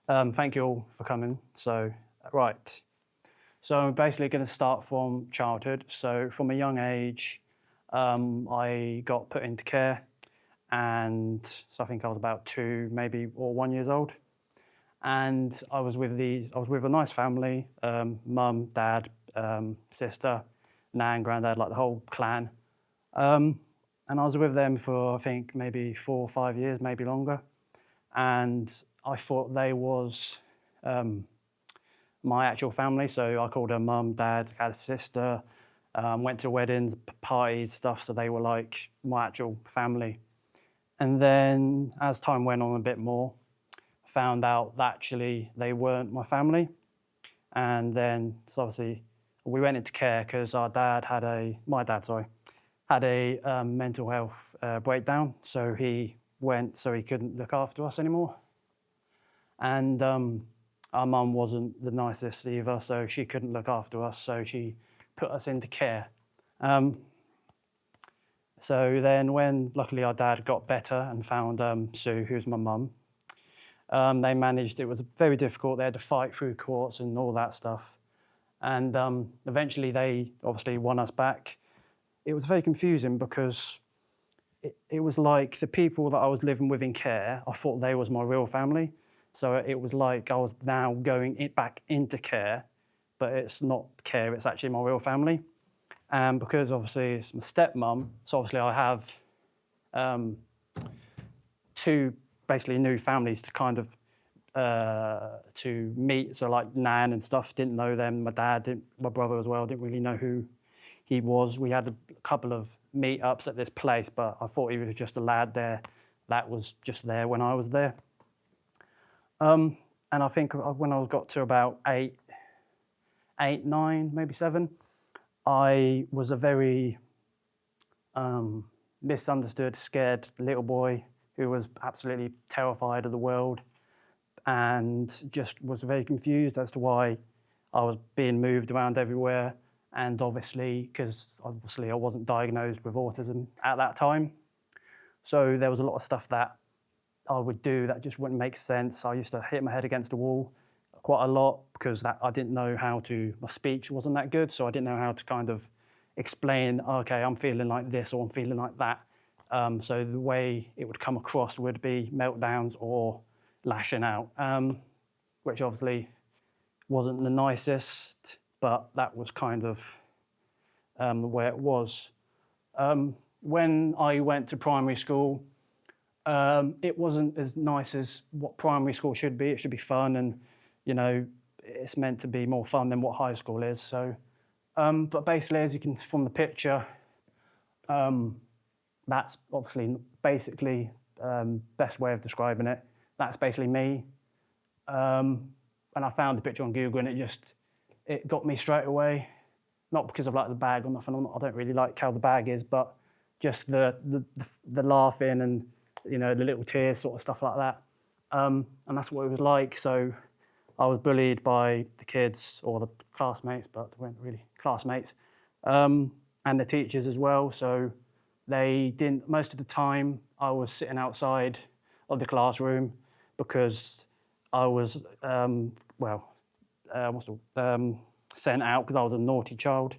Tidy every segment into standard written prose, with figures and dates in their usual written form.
Thank you all for coming. Right. So I'm basically going to start from childhood. So from a young age, I got put into care, and so I think I was about 2, maybe or 1 years old. And I was with a nice family, mum, dad, sister, nan, granddad, like the whole clan. And I was with them for I think maybe 4 or 5 years, maybe longer. And I thought they was my actual family. So I called her mum, dad, had a sister, went to weddings, parties, stuff. So they were like my actual family. And then as time went on a bit more, I found out that actually they weren't my family. And then, so obviously, we went into care because my dad, had a mental health breakdown. So he went, so he couldn't look after us anymore. And our mum wasn't the nicest either, so she couldn't look after us, so she put us into care. So then when luckily our dad got better and found Sue, who's my mum, they managed, it was very difficult, they had to fight through courts and all that stuff. And eventually they obviously won us back. It was very confusing because it was like the people that I was living with in care, I thought they was my real family. So it was like I was now going back into care, but it's not care, it's actually my real family. And because obviously it's my stepmom, so obviously I have 2 basically new families to kind of to meet. So like Nan and stuff, didn't know them. My dad, my brother as well, didn't really know who he was. We had a couple of meetups at this place, but I thought he was just a lad there that was just there when I was there. And I think when I got to about 8, 9, maybe 7, I was a very misunderstood, scared little boy who was absolutely terrified of the world and just was very confused as to why I was being moved around everywhere. And obviously, because I wasn't diagnosed with autism at that time. So there was a lot of stuff that I would do that just wouldn't make sense. I used to hit my head against the wall quite a lot because I didn't know my speech wasn't that good, so I didn't know how to kind of explain, okay, I'm feeling like this or I'm feeling like that. So the way it would come across would be meltdowns or lashing out, which obviously wasn't the nicest, but that was kind of the way it was. When I went to primary school, it wasn't as nice as what primary school should be. It should be fun and, it's meant to be more fun than what high school is. So, but basically, as you can from the picture, that's obviously basically best way of describing it. That's basically me. And I found the picture on Google and it got me straight away. Not because of like the bag or nothing. I don't really like how the bag is, but just the laughing and the little tears, sort of stuff like that. And that's what it was like. So I was bullied by the kids or the classmates, but they weren't really classmates, and the teachers as well. So they didn't, most of the time I was sitting outside of the classroom because I was, sent out because I was a naughty child,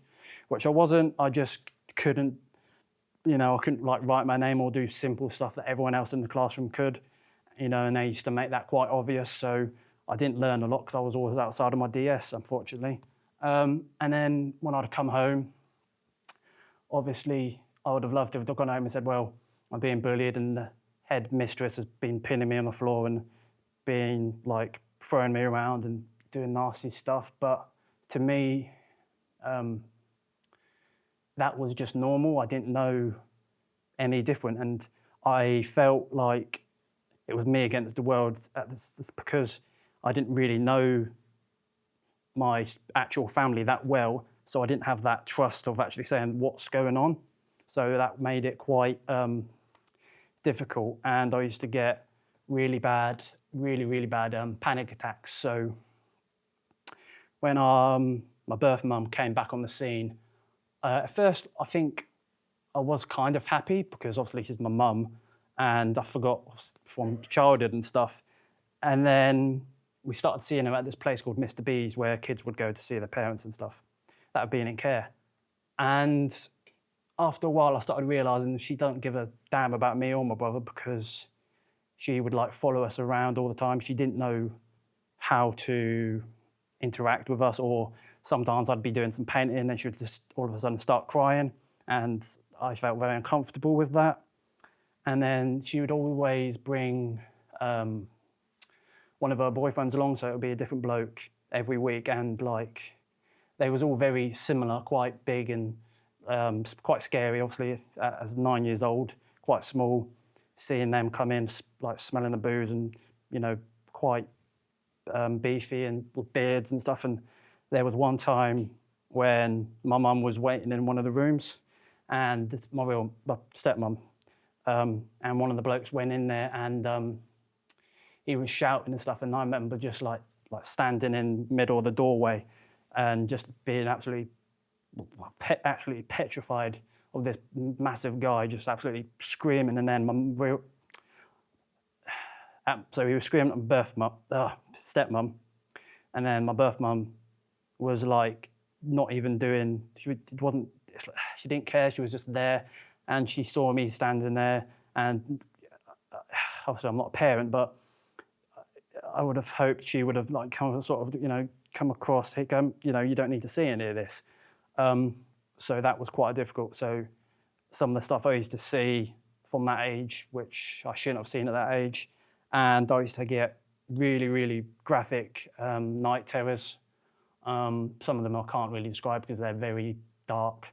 which I wasn't. I just couldn't, I couldn't like write my name or do simple stuff that everyone else in the classroom could, and they used to make that quite obvious. So I didn't learn a lot because I was always outside of my DS, unfortunately. And then when I'd come home, obviously I would have loved to have gone home and said, well, I'm being bullied and the head mistress has been pinning me on the floor and being like throwing me around and doing nasty stuff. But to me, that was just normal. I didn't know any different. And I felt like it was me against the world. That's because I didn't really know my actual family that well. So I didn't have that trust of actually saying what's going on. So that made it quite difficult. And I used to get really bad panic attacks. So when my birth mum came back on the scene, at first I think I was kind of happy because obviously she's my mum and I forgot from childhood and stuff. And then we started seeing her at this place called Mr. B's, where kids would go to see their parents and stuff that have been in care. And after a while, I started realising she don't give a damn about me or my brother, because she would like follow us around all the time. She didn't know how to interact with us, or sometimes I'd be doing some painting and she would just all of a sudden start crying, and I felt very uncomfortable with that. And then she would always bring one of her boyfriends along, so it would be a different bloke every week, and like they was all very similar, quite big and quite scary, obviously, as 9 years old, quite small. Seeing them come in, like smelling the booze and, you know, quite beefy and with beards and stuff. And there was one time when my mum was waiting in one of the rooms, and my stepmum, and one of the blokes went in there, and he was shouting and stuff. And I remember just like standing in the middle of the doorway and just being absolutely petrified of this massive guy just absolutely screaming. And then so he was screaming at my stepmum, and then my birth mum was like not even doing, she didn't care, she was just there, and she saw me standing there. And obviously I'm not a parent, but I would have hoped she would have like come across, hey, you know, you don't need to see any of this. So that was quite difficult. So some of the stuff I used to see from that age, which I shouldn't have seen at that age, and I used to get really, really graphic night terrors. Some of them I can't really describe because they're very dark.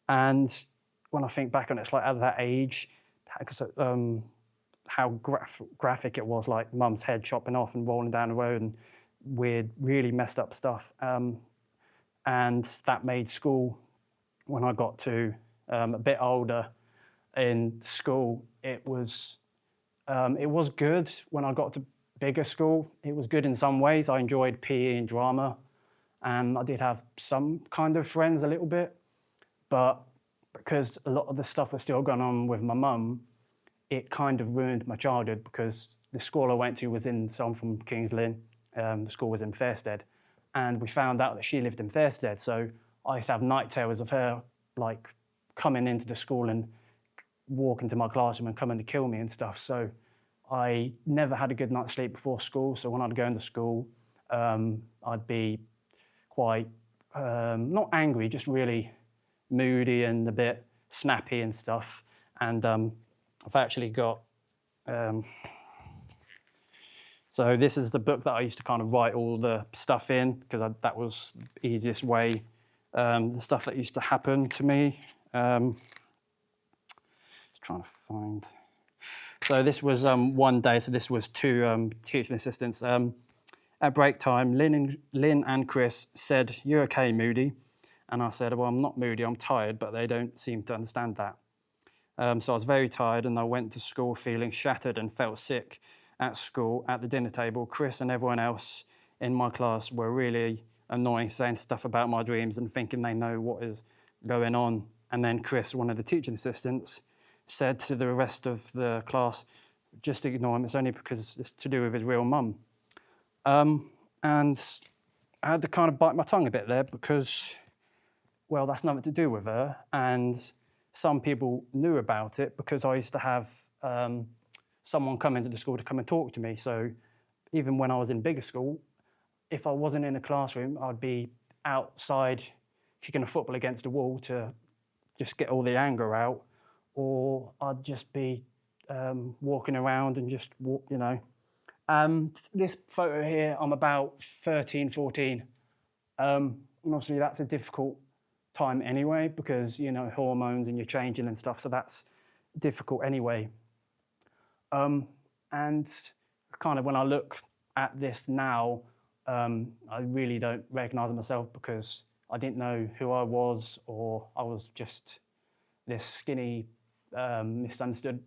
And when I think back on it, it's like at that age, how graphic it was, like mum's head chopping off and rolling down the road, and weird, really messed up stuff. And that made school, when I got to a bit older in school, it was good. When I got to bigger school, it was good in some ways. I enjoyed PE and drama, and I did have some kind of friends a little bit, but because a lot of the stuff was still going on with my mum, it kind of ruined my childhood, because the school I went to was so I'm from Kings Lynn, the school was in Fairstead, and we found out that she lived in Fairstead, so I used to have night terrors of her like coming into the school and walking to my classroom and coming to kill me and stuff. So I never had a good night's sleep before school, so when I'd go into school, I'd be quite, not angry, just really moody and a bit snappy and stuff. And I've actually got, so this is the book that I used to kind of write all the stuff in, because that was the easiest way, the stuff that used to happen to me. Just trying to find. So this was one day, so this was two teaching assistants. At break time, Lynn and Chris said, "You're okay, Moody?" And I said, "Well, I'm not moody, I'm tired," but they don't seem to understand that. So I was very tired, and I went to school feeling shattered and felt sick. At school, at the dinner table, Chris and everyone else in my class were really annoying, saying stuff about my dreams and thinking they know what is going on. And then Chris, one of the teaching assistants, said to the rest of the class, "Just ignore him, it's only because it's to do with his real mum." And I had to kind of bite my tongue a bit there, because, well, that's nothing to do with her. And some people knew about it because I used to have someone come into the school to come and talk to me. So even when I was in bigger school, if I wasn't in a classroom, I'd be outside kicking a football against the wall to just get all the anger out, or I'd just be walking around and just walk, you know. This photo here, I'm about 13, 14. And obviously that's a difficult time anyway, because, you know, hormones and you're changing and stuff, so that's difficult anyway. And kind of when I look at this now, I really don't recognise myself, because I didn't know who I was, or I was just this skinny, misunderstood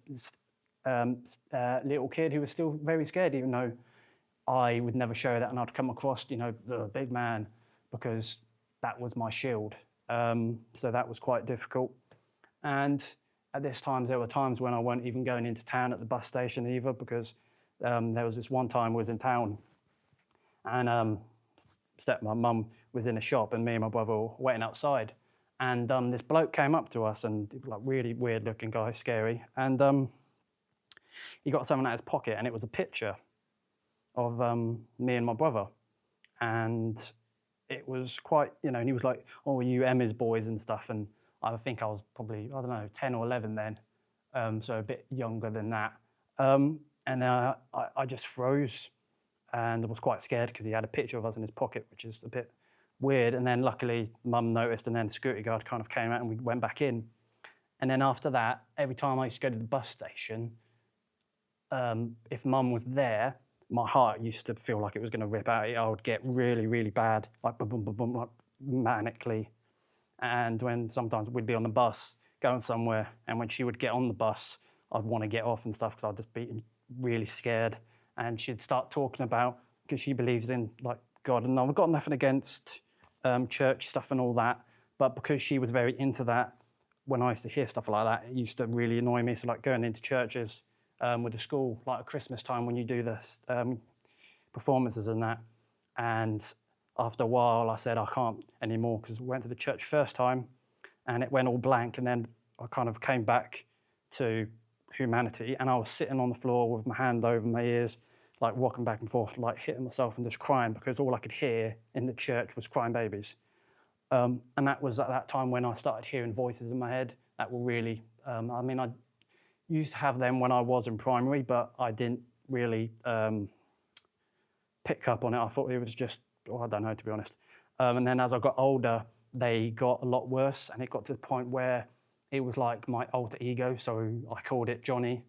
little kid who was still very scared, even though I would never show that, and I'd come across, you know, the big man, because that was my shield. So that was quite difficult. And at this time, there were times when I weren't even going into town at the bus station either, because there was this one time I was in town, and my mum was in a shop, and me and my brother were waiting outside. And this bloke came up to us, and like really weird looking guy, scary. And he got something out of his pocket, and it was a picture of me and my brother. And it was quite, you know, and he was like, "Oh, are you Emma's boys and stuff?" And I think I was probably, I don't know, 10 or 11 then, so a bit younger than that. And I just froze, and I was quite scared because he had a picture of us in his pocket, which is a bit weird. And then luckily Mum noticed, and then the security guard kind of came out and we went back in. And then after that, every time I used to go to the bus station, if Mum was there, my heart used to feel like it was going to rip out. I would get really, really bad, like boom, boom, boom, boom, like manically. And when sometimes we'd be on the bus going somewhere, and when she would get on the bus, I'd want to get off and stuff because I'd just be really scared. And she'd start talking about, because she believes in like God, and I've got nothing against church stuff and all that, but because she was very into that, when I used to hear stuff like that, it used to really annoy me. So like going into churches with the school, like at Christmas time when you do the performances and that, and after a while I said I can't anymore because I went to the church first time and it went all blank, and then I kind of came back to humanity, and I was sitting on the floor with my hand over my ears, like rocking back and forth, like hitting myself and just crying because all I could hear in the church was crying babies. And that was at that time when I started hearing voices in my head that were really, I mean, I used to have them when I was in primary, but I didn't really pick up on it. I thought it was just, I don't know, to be honest. And then as I got older, they got a lot worse, and it got to the point where it was like my alter ego, so I called it Johnny,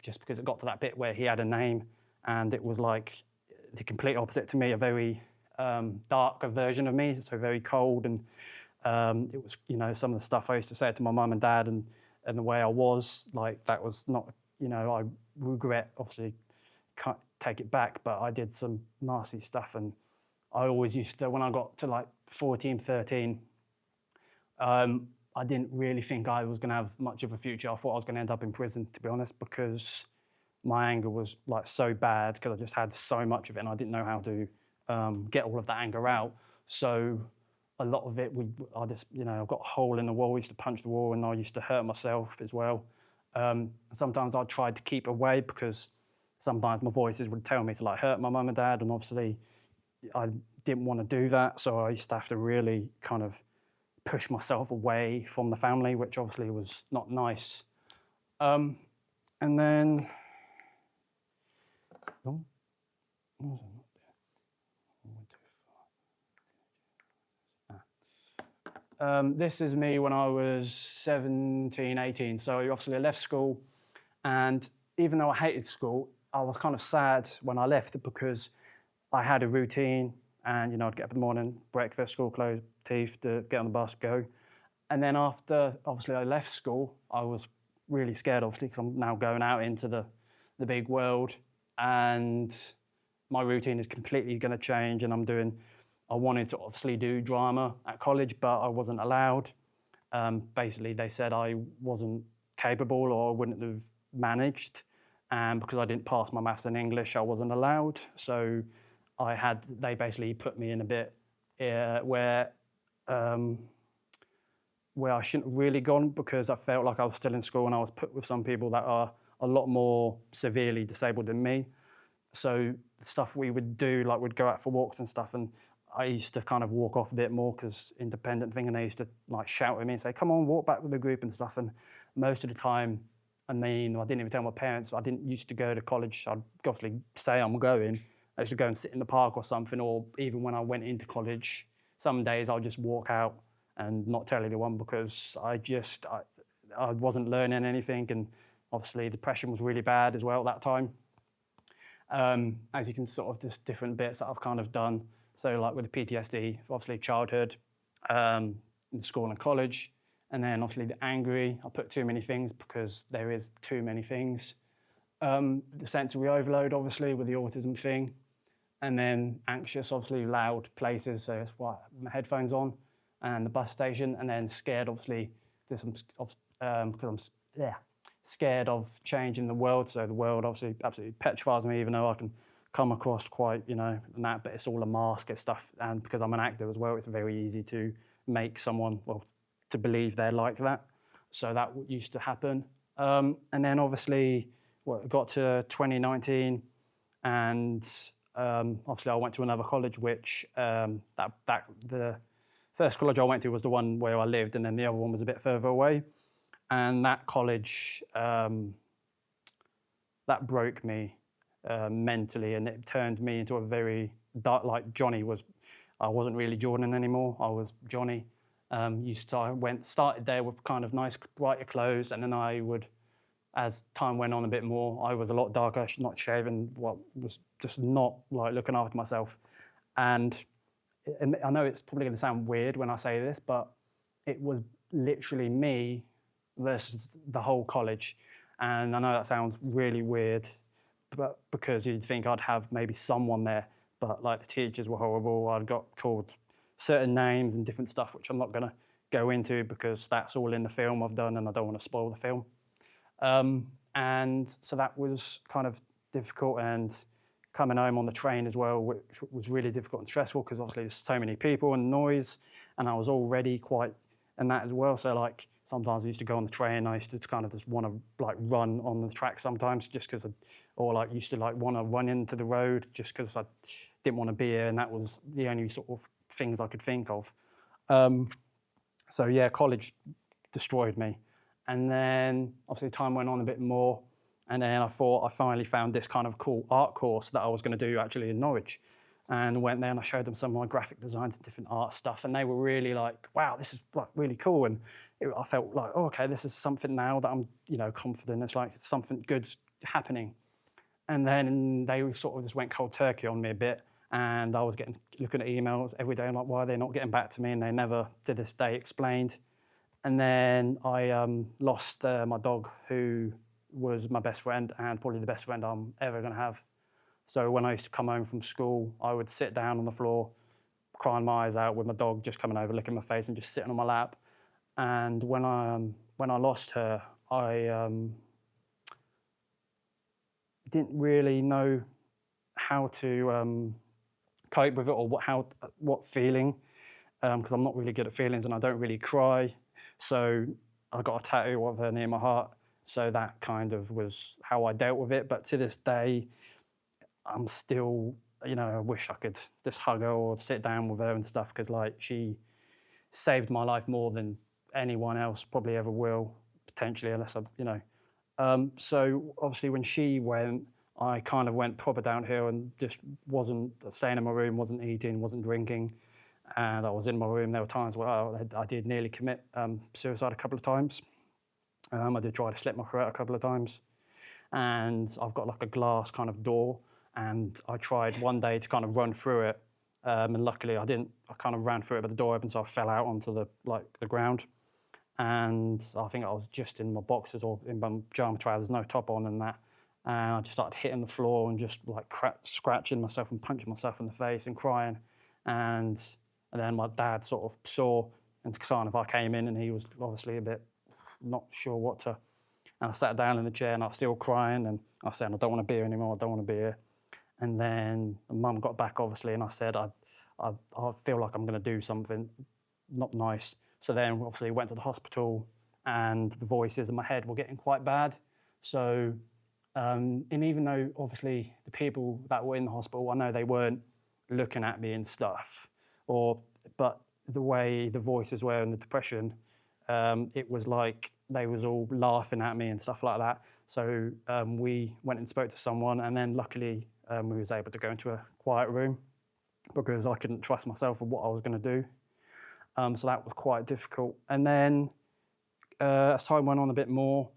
just because it got to that bit where he had a name, and it was like the complete opposite to me, a very darker version of me, so very cold, and it was, you know, some of the stuff I used to say to my mum and dad, and the way I was, like that was not, you know, I regret, obviously can't take it back, but I did some nasty stuff, and I always used to, when I got to like 14, 13, I didn't really think I was going to have much of a future. I thought I was going to end up in prison, to be honest, because my anger was like so bad because I just had so much of it and I didn't know how to get all of that anger out. So a lot of it, I just, you know, I've got a hole in the wall. I used to punch the wall and I used to hurt myself as well. Sometimes I tried to keep away because sometimes my voices would tell me to like hurt my mum and dad, and obviously I didn't want to do that. So I used to have to really kind of push myself away from the family, which obviously was not nice. And then, this is me when I was 17, 18. So obviously I left school, and even though I hated school, I was kind of sad when I left because I had a routine, and you know, I'd get up in the morning, breakfast, school clothes, teeth, to get on the bus, go. And then after, obviously I left school, I was really scared, obviously, because I'm now going out into the big world, and my routine is completely going to change, and I wanted to obviously do drama at college, but I wasn't allowed. Basically, they said I wasn't capable or I wouldn't have managed, and because I didn't pass my maths and English, I wasn't allowed. So they basically put me in a bit where I shouldn't have really gone, because I felt like I was still in school and I was put with some people that are a lot more severely disabled than me. So the stuff we would do, like we'd go out for walks and stuff, and I used to kind of walk off a bit more because independent thing, and they used to like shout at me and say, "Come on, walk back with the group" and stuff. And most of the time, I mean, I didn't even tell my parents. I didn't used to go to college. I'd obviously say I'm going. I used to go and sit in the park or something, or even when I went into college, some days I'll just walk out and not tell anyone because I wasn't learning anything, and obviously depression was really bad as well at that time. As you can sort of, just different bits that I've kind of done. So like with the PTSD, obviously childhood, in school and college, and then obviously the angry. I put too many things because there is too many things. The sensory overload, obviously, with the autism thing. And then anxious, obviously loud places, so it's why my headphones on, and the bus station, and then scared, obviously, because I'm scared of changing the world. So the world obviously absolutely petrifies me, even though I can come across quite, and that, but it's all a mask and stuff. And because I'm an actor as well, it's very easy to make someone, well, to believe they're like that. So that used to happen. And then obviously, it got to 2019, and obviously I went to another college, which the first college I went to was the one where I lived, and then the other one was a bit further away. And that college, that broke me mentally, and it turned me into a very dark, like Johnny was. I wasn't really Jordan anymore. I was Johnny. Started there with kind of nice, brighter clothes, and then I would, as time went on a bit more, I was a lot darker, not shaven, was just not like looking after myself. And I know it's probably going to sound weird when I say this, but it was literally me versus the whole college. And I know that sounds really weird, but because you'd think I'd have maybe someone there, but like the teachers were horrible. I'd got called certain names and different stuff, which I'm not going to go into because that's all in the film I've done and I don't want to spoil the film. And so that was kind of difficult, and coming home on the train as well, which was really difficult and stressful because obviously there's so many people and noise, and I was already quite, and that as well. So like sometimes I used to go on the train, I used to kind of just want to like run on the track sometimes just because, or like used to like want to run into the road just because I didn't want to be here, and that was the only sort of things I could think of. So yeah, college destroyed me. And then obviously time went on a bit more, and then I thought I finally found this kind of cool art course that I was going to do actually in Norwich, and went there and I showed them some of my graphic designs and different art stuff, and they were really like, wow, this is like really cool. And I felt like, oh, okay, this is something now that I'm confident. It's like it's something good's happening. And then they sort of just went cold turkey on me a bit, and I was looking at emails every day, like, why are they not getting back to me? And they never to this day explained. And then I lost my dog, who was my best friend and probably the best friend I'm ever going to have. So when I used to come home from school, I would sit down on the floor, crying my eyes out with my dog just coming over, licking my face and just sitting on my lap. And when I lost her, I didn't really know how to cope with it, or what feeling, because I'm not really good at feelings and I don't really cry. So I got a tattoo of her near my heart. So that kind of was how I dealt with it. But to this day, I'm still, I wish I could just hug her or sit down with her and stuff, because like she saved my life more than anyone else probably ever will, potentially, unless so obviously when she went, I kind of went proper downhill and just wasn't staying in my room, wasn't eating, wasn't drinking. And I was in my room. There were times where I did nearly commit suicide a couple of times. I did try to slit my throat a couple of times. And I've got like a glass kind of door, and I tried one day to kind of run through it. And luckily I didn't. I kind of ran through it, but the door opened, so I fell out onto the ground. And I think I was just in my boxers or in my pajama trousers, no top on and that. And I just started hitting the floor and just like scratching myself and punching myself in the face and crying. And then my dad sort of saw, and kind of I came in, and he was obviously a bit not sure what to. And I sat down in the chair and I was still crying, and I was saying, I don't want to be here anymore, I don't want to be here. And then Mum got back, obviously, and I said, I feel like I'm going to do something not nice. So then obviously went to the hospital, and the voices in my head were getting quite bad. So, and even though obviously the people that were in the hospital, I know they weren't looking at me and stuff, but the way the voices were and the depression, it was like they was all laughing at me and stuff like that. So we went and spoke to someone, and then luckily we was able to go into a quiet room because I couldn't trust myself with what I was going to do. So that was quite difficult. And then as time went on a bit more,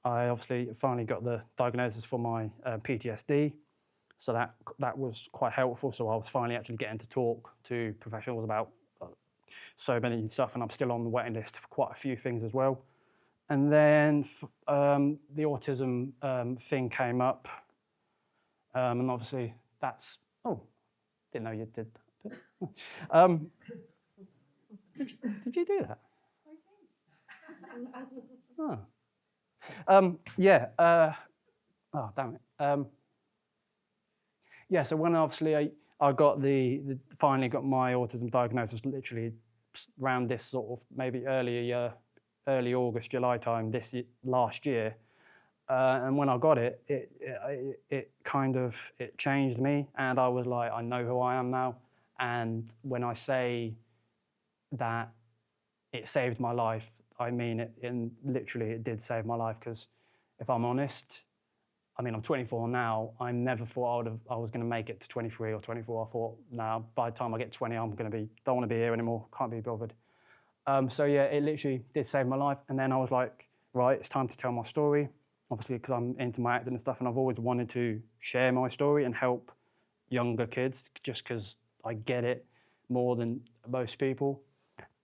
I obviously finally got the diagnosis for my PTSD. So that was quite helpful. So I was finally actually getting to talk to professionals about so many stuff, and I'm still on the waiting list for quite a few things as well. And then the autism thing came up, and obviously that's, oh, didn't know you did that. Did you do that? I did. Oh. Yeah. Oh, damn it. Yeah, so when obviously I got finally got my autism diagnosis literally around this sort of maybe early August, July time last year. And when I got it, it kind of, it changed me, and I was like, I know who I am now. And when I say that it saved my life, I mean it, and literally it did save my life, because if I'm honest, I mean, I'm 24 now. I never thought I was going to make it to 23 or 24. I thought, now by the time I get 20, I'm going to don't want to be here anymore. Can't be bothered. So yeah, it literally did save my life. And then I was like, right, it's time to tell my story. Obviously, because I'm into my acting and stuff, and I've always wanted to share my story and help younger kids, just because I get it more than most people.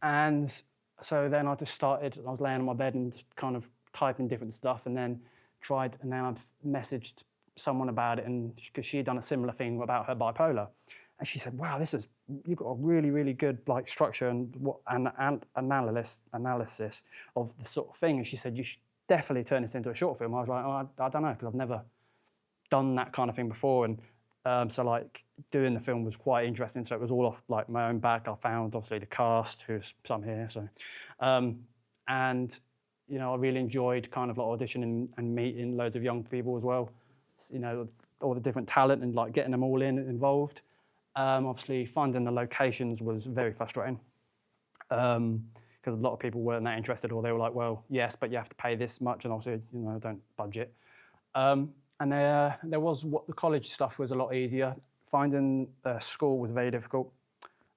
And so then I just started. I was laying on my bed and kind of typing different stuff, and then and then I messaged someone about it, and because she had done a similar thing about her bipolar, and she said, "Wow, you've got a really, really good like structure and analysis of the sort of thing." And she said, "You should definitely turn this into a short film." I was like, "Oh, I don't know, because I've never done that kind of thing before." And so like doing the film was quite interesting. So it was all off like my own back. I found obviously the cast, who's some here. So, and you know, I really enjoyed kind of like auditioning and meeting loads of young people as well. You know, all the different talent and like getting them all involved. Obviously, finding the locations was very frustrating, because a lot of people weren't that interested, or they were like, "Well, yes, but you have to pay this much," and obviously, you know, don't budget. And there was the college stuff was a lot easier. Finding a school was very difficult.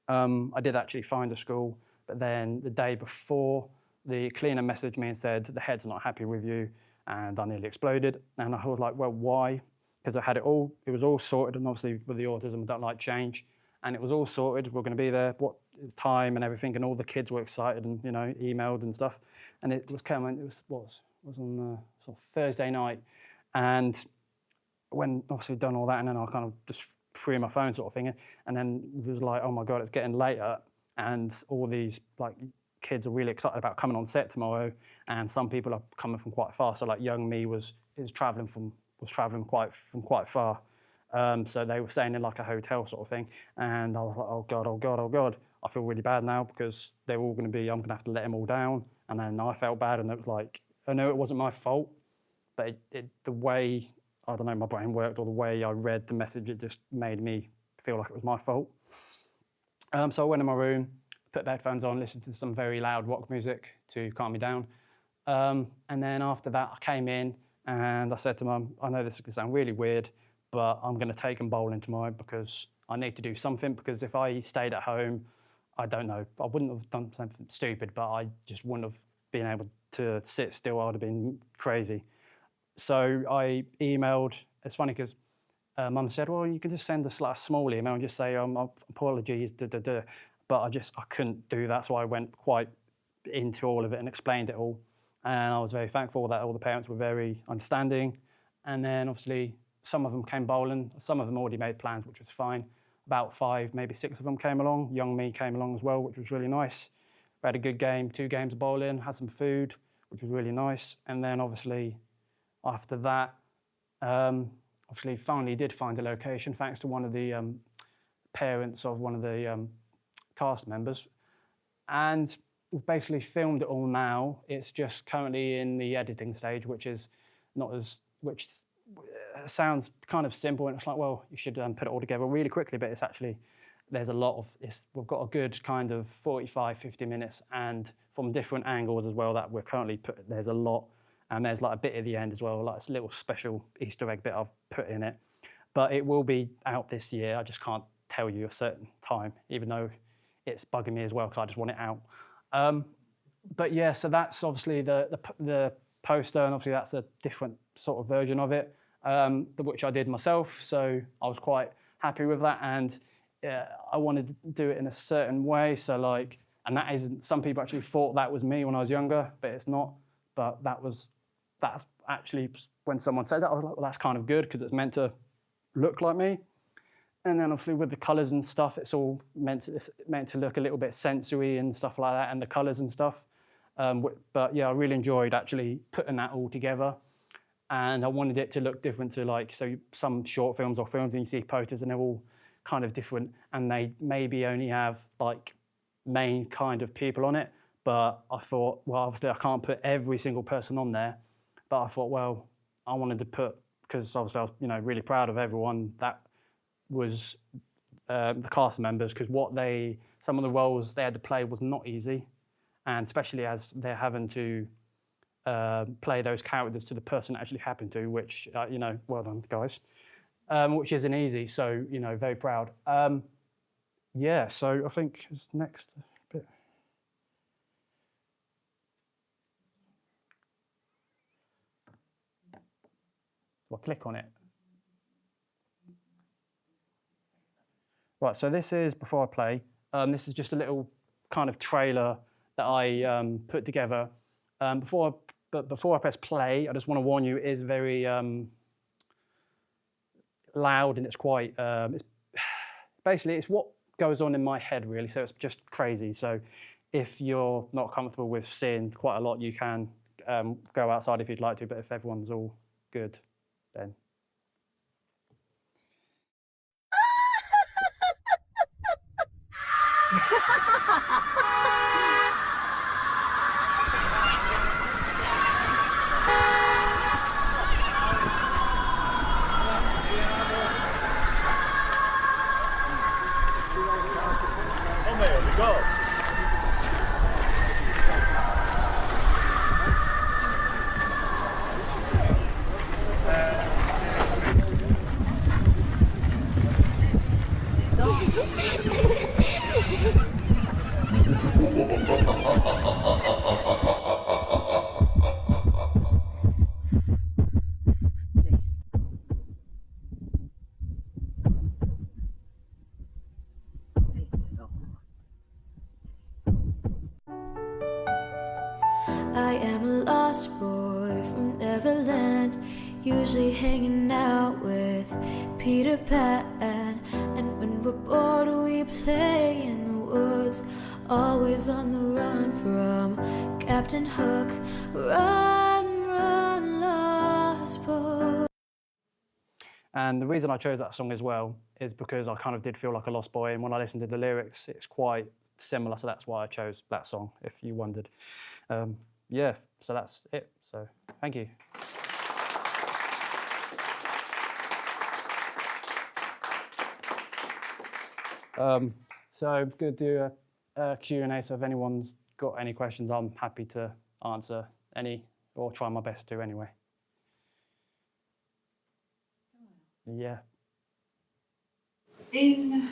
I did actually find a school, but then the day before, the cleaner messaged me and said, "The head's not happy with you," and I nearly exploded. And I was like, well, why? Because I had it was all sorted, and obviously with the autism, I don't like change. And it was all sorted, we're going to be there, what time and everything, and all the kids were excited and, you know, emailed and stuff. And it was coming, it was on sort of Thursday night. And when obviously done all that, and then I kind of just threw my phone sort of thing, and then it was like, oh my God, it's getting later. And all these like kids are really excited about coming on set tomorrow, and some people are coming from quite far. So like young me was traveling quite far. So they were staying in like a hotel sort of thing, and I was like, oh God, oh God, oh God. I feel really bad now, because they're all going to be, I'm going to have to let them all down. And then I felt bad, and it was like, I know it wasn't my fault, but the way, I don't know, my brain worked, or the way I read the message, it just made me feel like it was my fault. So I went in my room, put the headphones on, listened to some very loud rock music to calm me down. And then after that, I came in and I said to Mum, I know this is going to sound really weird, but I'm going to take them bowling tomorrow, because I need to do something. Because if I stayed at home, I don't know, I wouldn't have done something stupid, but I just wouldn't have been able to sit still. I would have been crazy. So I emailed. It's funny because Mum said, well, you can just send us like a small email and just say, apologies, But I couldn't do that, so I went quite into all of it and explained it all. And I was very thankful that all the parents were very understanding. And then obviously some of them came bowling. Some of them already made plans, which was fine. About 5, maybe 6 of them came along. Young me came along as well, which was really nice. We had a good game, 2 games of bowling, had some food, which was really nice. And then obviously after that, obviously finally did find a location, thanks to one of the parents of one of the cast members. And we've basically filmed it all now. It's just currently in the editing stage, which sounds kind of simple, and it's like, well, you should put it all together really quickly, but it's actually, there's a lot of, we've got a good kind of 45, 50 minutes, and from different angles as well that we're currently there's a lot, and there's like a bit at the end as well, like this little special Easter egg bit I've put in it. But it will be out this year. I just can't tell you a certain time, even though it's bugging me as well, because I just want it out. But yeah, so that's obviously the poster, and obviously that's a different sort of version of it, which I did myself. So I was quite happy with that, and I wanted to do it in a certain way. So like, and that isn't, some people actually thought that was me when I was younger, but it's not. But that's actually, when someone said that, I was like, well, that's kind of good, because it's meant to look like me. And then obviously with the colours and stuff, it's all meant to look a little bit sensory and stuff like that, and the colours and stuff. But yeah, I really enjoyed actually putting that all together. and I wanted it to look different to like, so some short films or films and you see posters and they're all kind of different and they maybe only have like main kind of people on it. But I thought, well, obviously I can't put every single person on there, but I thought, well, I wanted to put, because obviously I was, you know, really proud of everyone that was the cast members, because some of the roles they had to play was not easy, and especially as they're having to play those characters to the person it actually happened to, which, you know, well done, guys, which isn't easy. So, you know, very proud. Yeah, so I think it's next bit. I'll click on it. Right, so this is, before I play, this is just a little kind of trailer that I put together. Before I press play, I just want to warn you, it is very loud and it's quite, basically it's what goes on in my head really, so it's just crazy. So if you're not comfortable with seeing quite a lot, you can go outside if you'd like to, but if everyone's all good, then. I am a lost boy from Neverland, usually hanging out with Peter Pan. And when we're bored we play in the woods, always on the run from Captain Hook. Run, run, lost boy. And the reason I chose that song as well is because I kind of did feel like a lost boy, and when I listened to the lyrics, it's quite similar, so that's why I chose that song, if you wondered. Yeah, so that's it. So thank you. So I'm going to do a Q&A, so if anyone's got any questions, I'm happy to answer any, or try my best to anyway. Yeah. In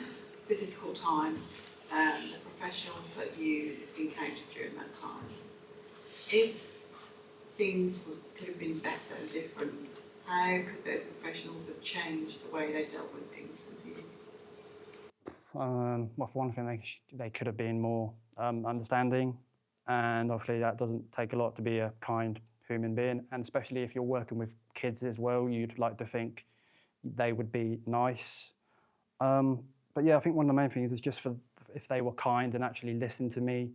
the difficult times, the professionals that you encountered during that time, if things could have been better and different, how could those professionals have changed the way they dealt with things with you? Well, for one thing, they could have been more understanding, and obviously that doesn't take a lot to be a kind human being, and especially if you're working with kids as well, you'd like to think they would be nice. But yeah, I think one of the main things is just if they were kind and actually listened to me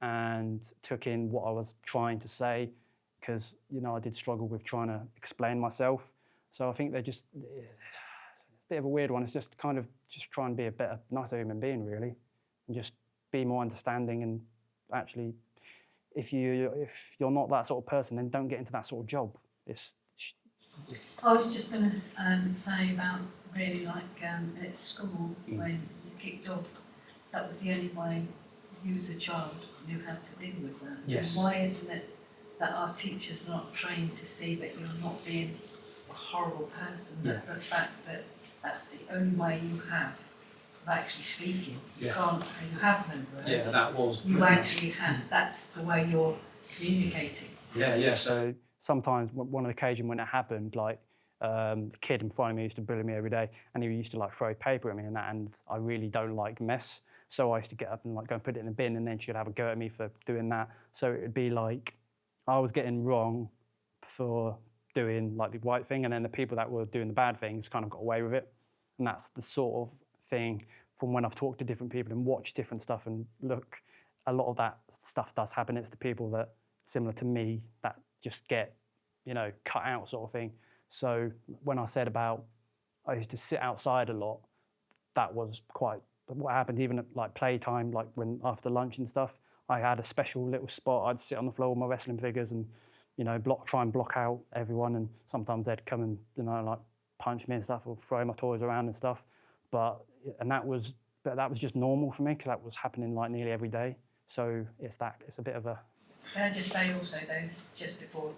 and took in what I was trying to say, because, you know, I did struggle with trying to explain myself. So I think they're just, it's a bit of a weird one. It's just kind of just try and be a better, nicer human being, really, and just be more understanding. And actually, if you're not that sort of person, then don't get into that sort of job. I was just going to say about really like at school when you kicked off, that was the only way you as a child knew how to deal with that. Yes. And why isn't it that our teachers are not trained to see that you're not being a horrible person, but the fact that that's the only way you have of actually speaking. You can't, you have no words. Yeah, that was. You actually have, that's the way you're communicating. Yeah. So sometimes, one occasion when it happened, like the kid in front of me used to bully me every day, and he used to like throw paper at me and that, and I really don't like mess. So I used to get up and like go and put it in the bin, and then she would have a go at me for doing that. So it would be like I was getting wrong for doing like the right thing, and then the people that were doing the bad things kind of got away with it. And that's the sort of thing from when I've talked to different people and watched different stuff and look, a lot of that stuff does happen. It's the people that, similar to me, that just get cut out sort of thing. So when I said about I used to sit outside a lot, that was quite what happened. Even at like playtime, like when after lunch and stuff, I had a special little spot. I'd sit on the floor with my wrestling figures and try and block out everyone. And sometimes they'd come and like punch me and stuff, or throw my toys around and stuff. But that was just normal for me because that was happening like nearly every day. So it's a bit of a. Can I just say also though, just before,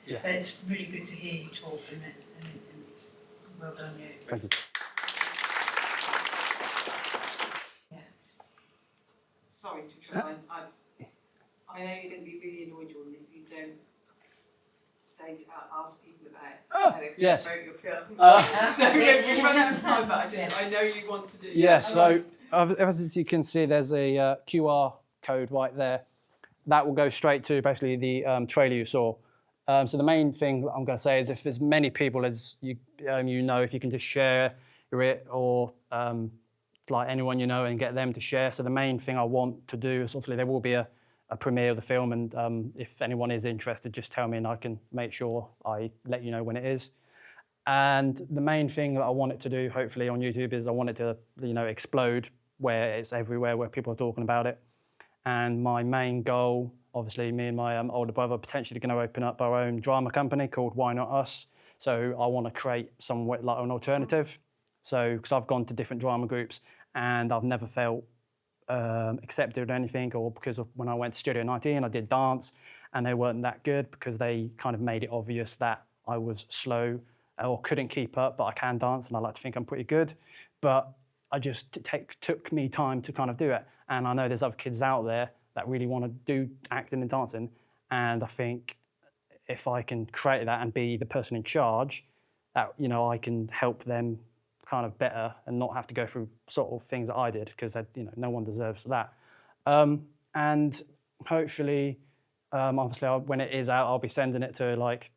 Yeah. that it's really good to hear you talk, and well done you. Thank you. Yeah. Sorry to try. I know you're going to be really annoyed, Jordan, if you don't ask people about how they yes. promote your film. Yes. We've run out of time, but I know you want to do that. Yeah, so as you can see, there's a QR code right there. That will go straight to basically the trailer you saw. So the main thing I'm going to say is if as many people as you if you can just share it or like anyone and get them to share. So the main thing I want to do is obviously there will be a premiere of the film, and if anyone is interested, just tell me and I can make sure I let you know when it is. And the main thing that I want it to do, hopefully on YouTube, is I want it to explode where it's everywhere, where people are talking about it. And my main goal, obviously, me and my older brother are potentially going to open up our own drama company called Why Not Us. So I want to create somewhat like an alternative. So because I've gone to different drama groups and I've never felt accepted or anything, or because of when I went to Studio 19, I did dance and they weren't that good because they kind of made it obvious that I was slow or couldn't keep up, but I can dance and I like to think I'm pretty good. But I just took me time to kind of do it. And I know there's other kids out there that really want to do acting and dancing. And I think if I can create that and be the person in charge, that, I can help them kind of better and not have to go through sort of things that I did, because no one deserves that. And hopefully, obviously, when it is out, I'll be sending it to like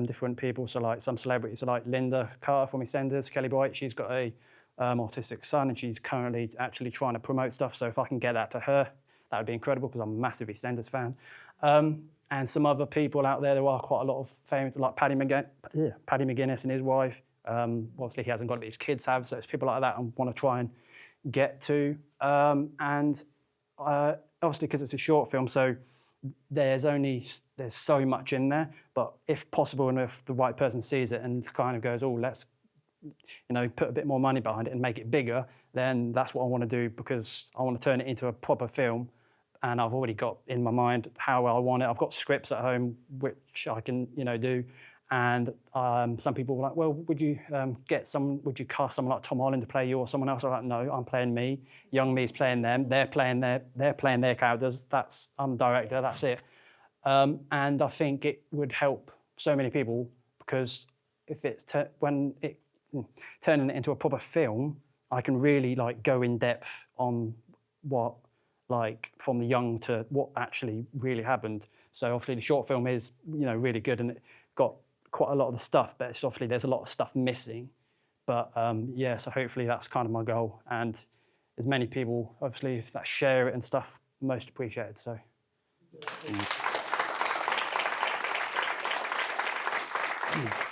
different people. So like some celebrities, so like Linda Carter from EastEnders, Kelly Bright, she's got a autistic son, and she's currently actually trying to promote stuff. So if I can get that to her, that would be incredible, because I'm a massive EastEnders fan. And some other people out there are quite a lot of famous, like Paddy McGuinness and his wife. Obviously, he hasn't got it, but his kids have. So it's people like that I want to try and get to. And obviously, because it's a short film, so there's so much in there. But if possible, and if the right person sees it and kind of goes, oh, let's put a bit more money behind it and make it bigger, then that's what I want to do, because I want to turn it into a proper film. And I've already got in my mind how I want it. I've got scripts at home which I can, do. And some people were like, well, would you cast someone like Tom Holland to play you or someone else? I'm like, no, I'm playing me. Young me's playing them. They're playing their characters. I'm the director. That's it. And I think it would help so many people, because if it's turning it into a proper film, I can really like go in depth on what, like from the young to what actually really happened. So obviously the short film is really good, and it got quite a lot of the stuff, but it's obviously there's a lot of stuff missing. But so hopefully that's kind of my goal, and as many people obviously that share it and stuff, most appreciated. So. Mm.